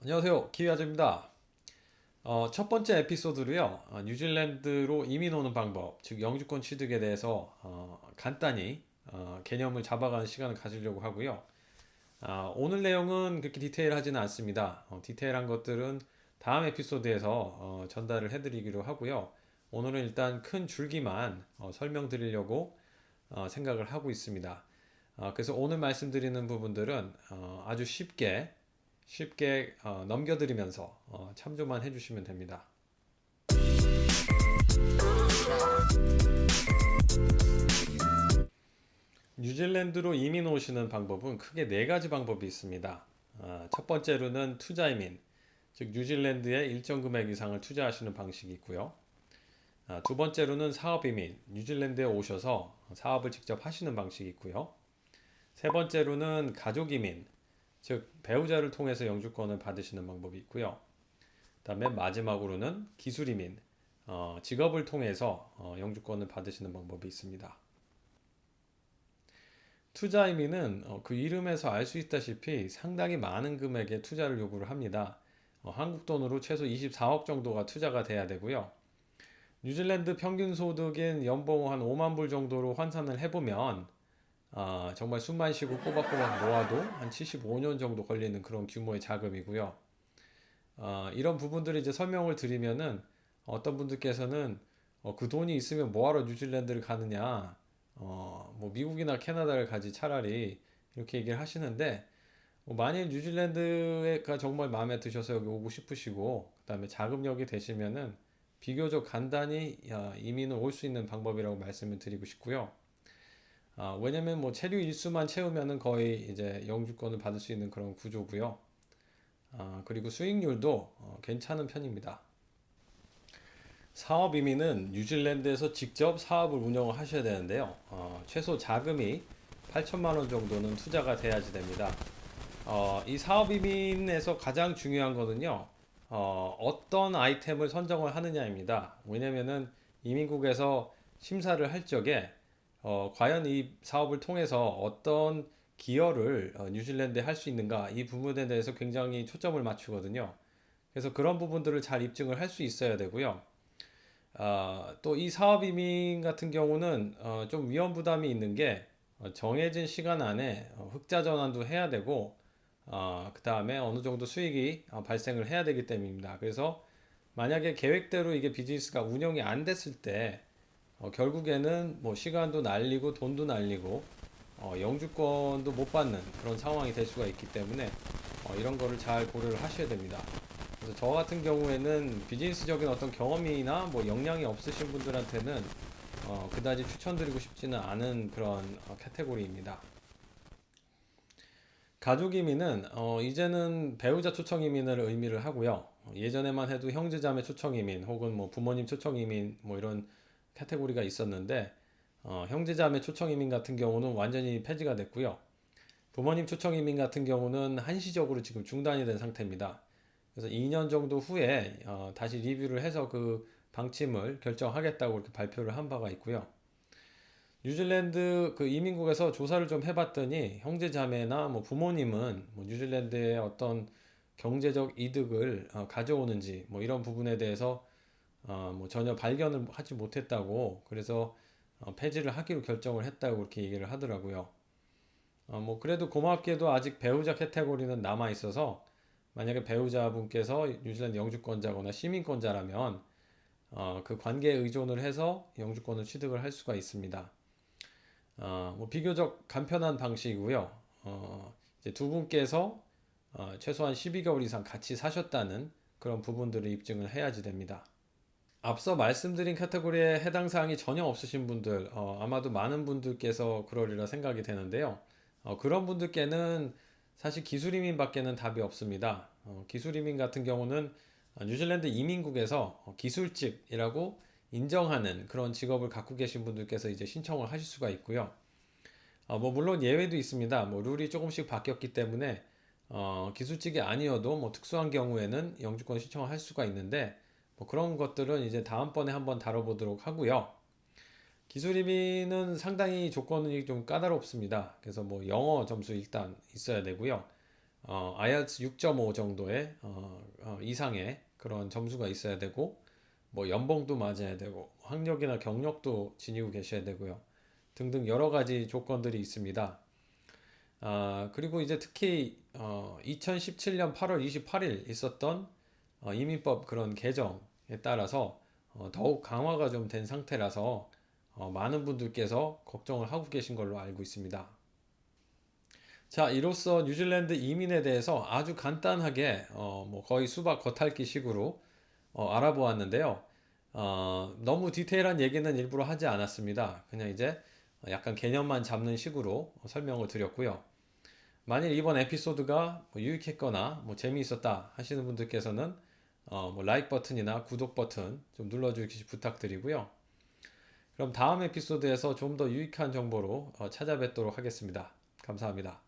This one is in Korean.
안녕하세요. 키위아저입니다. 첫 번째 에피소드로요. 뉴질랜드로 이민 오는 방법, 즉 영주권 취득에 대해서 간단히 개념을 잡아가는 시간을 가지려고 하고요. 오늘 내용은 그렇게 디테일하지는 않습니다. 디테일한 것들은 다음 에피소드에서 전달을 해드리기로 하고요. 오늘은 일단 큰 줄기만 설명드리려고 생각을 하고 있습니다. 그래서 오늘 말씀드리는 부분들은 아주 쉽게 넘겨드리면서 참조만 해주시면 됩니다. 뉴질랜드로 이민 오시는 방법은 크게 네 가지 방법이 있습니다. 첫 번째로는 투자 이민, 즉 뉴질랜드에 일정 금액 이상을 투자하시는 방식이 있고요. 두 번째로는 사업 이민, 뉴질랜드에 오셔서 사업을 직접 하시는 방식이 있고요. 세 번째로는 가족 이민, 즉 배우자를 통해서 영주권을 받으시는 방법이 있고요. 그다음에 마지막으로는 기술 이민, 직업을 통해서 영주권을 받으시는 방법이 있습니다. 투자 이민은 그 이름에서 알 수 있다시피 상당히 많은 금액의 투자를 요구를 합니다. 한국 돈으로 최소 24억 정도가 투자가 돼야 되고요. 뉴질랜드 평균 소득인 연봉 한 5만 불 정도로 환산을 해보면 정말 숨만 쉬고 꼬박꼬박 모아도 한 75년 정도 걸리는 그런 규모의 자금이고요. 이런 부분들을 이제 설명을 드리면은 어떤 분들께서는 그 돈이 있으면 뭐하러 뉴질랜드를 가느냐, 뭐 미국이나 캐나다를 가지 차라리 이렇게 얘기를 하시는데 만일 뉴질랜드가 정말 마음에 드셔서 여기 오고 싶으시고 그다음에 자금력이 되시면은 비교적 간단히 이민을 올 수 있는 방법이라고 말씀을 드리고 싶고요. 왜냐면 뭐 체류 일수만 채우면은 거의 이제 영주권을 받을 수 있는 그런 구조고요. 그리고 수익률도 괜찮은 편입니다. 사업 이민은 뉴질랜드에서 직접 사업을 운영을 하셔야 되는데요. 최소 자금이 8천만 원 정도는 투자가 돼야지 됩니다. 이 사업 이민에서 가장 중요한 거는요. 어떤 아이템을 선정을 하느냐입니다. 왜냐면은 이민국에서 심사를 할 적에 과연 이 사업을 통해서 어떤 기여를 뉴질랜드에 할 수 있는가 이 부분에 대해서 굉장히 초점을 맞추거든요. 그래서 그런 부분들을 잘 입증을 할 수 있어야 되고요. 또 이 사업 이민 같은 경우는 좀 위험 부담이 있는 게 정해진 시간 안에 흑자 전환도 해야 되고 그 다음에 어느 정도 수익이 발생을 해야 되기 때문입니다. 그래서 만약에 계획대로 이게 비즈니스가 운영이 안 됐을 때 결국에는 뭐 시간도 날리고 돈도 날리고 영주권도 못 받는 그런 상황이 될 수가 있기 때문에 이런 거를 잘 고려를 하셔야 됩니다. 그래서 저 같은 경우에는 비즈니스적인 어떤 경험이나 뭐 역량이 없으신 분들한테는 그다지 추천드리고 싶지는 않은 그런 카테고리입니다. 가족 이민은 이제는 배우자 초청 이민을 의미를 하고요. 예전에만 해도 형제자매 초청 이민 혹은 뭐 부모님 초청 이민 뭐 이런 카테고리가 있었는데 형제자매 초청 이민 같은 경우는 완전히 폐지가 됐고요. 부모님 초청 이민 같은 경우는 한시적으로 지금 중단이 된 상태입니다. 그래서 2년 정도 후에 다시 리뷰를 해서 그 방침을 결정하겠다고 이렇게 발표를 한 바가 있고요. 뉴질랜드 그 이민국에서 조사를 좀 해봤더니 형제 자매나 뭐 부모님은 뭐 뉴질랜드의 어떤 경제적 이득을 가져오는지 뭐 이런 부분에 대해서 뭐 전혀 발견을 하지 못했다고 그래서 폐지를 하기로 결정을 했다고 그렇게 얘기를 하더라고요. 뭐 그래도 고맙게도 아직 배우자 카테고리는 남아 있어서 만약에 배우자분께서 뉴질랜드 영주권자거나 시민권자라면 그 관계에 의존을 해서 영주권을 취득을 할 수가 있습니다. 뭐 비교적 간편한 방식이고요. 이제 두 분께서 최소한 12개월 이상 같이 사셨다는 그런 부분들을 입증을 해야지 됩니다. 앞서 말씀드린 카테고리에 해당 사항이 전혀 없으신 분들, 아마도 많은 분들께서 그러리라 생각이 되는데요. 그런 분들께는 사실 기술이민밖에는 답이 없습니다. 기술이민 같은 경우는 뉴질랜드 이민국에서 기술직이라고 인정하는 그런 직업을 갖고 계신 분들께서 이제 신청을 하실 수가 있고요. 뭐 물론 예외도 있습니다. 뭐 룰이 조금씩 바뀌었기 때문에 기술직이 아니어도 뭐 특수한 경우에는 영주권 신청을 할 수가 있는데 뭐 그런 것들은 이제 다음번에 한번 다뤄보도록 하고요. 기술 이민은 상당히 조건이 좀 까다롭습니다. 그래서 뭐 영어 점수 일단 있어야 되고요. IELTS 6.5 정도의 이상의 그런 점수가 있어야 되고 뭐 연봉도 맞아야 되고 학력이나 경력도 지니고 계셔야 되고요. 등등 여러 가지 조건들이 있습니다. 그리고 이제 특히 2017년 8월 28일 있었던 이민법 그런 개정에 따라서 더욱 강화가 좀 된 상태라서 많은 분들께서 걱정을 하고 계신 걸로 알고 있습니다. 자, 이로써 뉴질랜드 이민에 대해서 아주 간단하게 뭐 거의 수박 겉핥기 식으로 알아보았는데요. 너무 디테일한 얘기는 일부러 하지 않았습니다. 그냥 이제 약간 개념만 잡는 식으로 설명을 드렸고요. 만일 이번 에피소드가 뭐 유익했거나 뭐 재미있었다 하시는 분들께서는 뭐 라이크 버튼이나 구독 버튼 좀 눌러주시기 부탁드리고요. 그럼 다음 에피소드에서 좀 더 유익한 정보로 찾아뵙도록 하겠습니다. 감사합니다.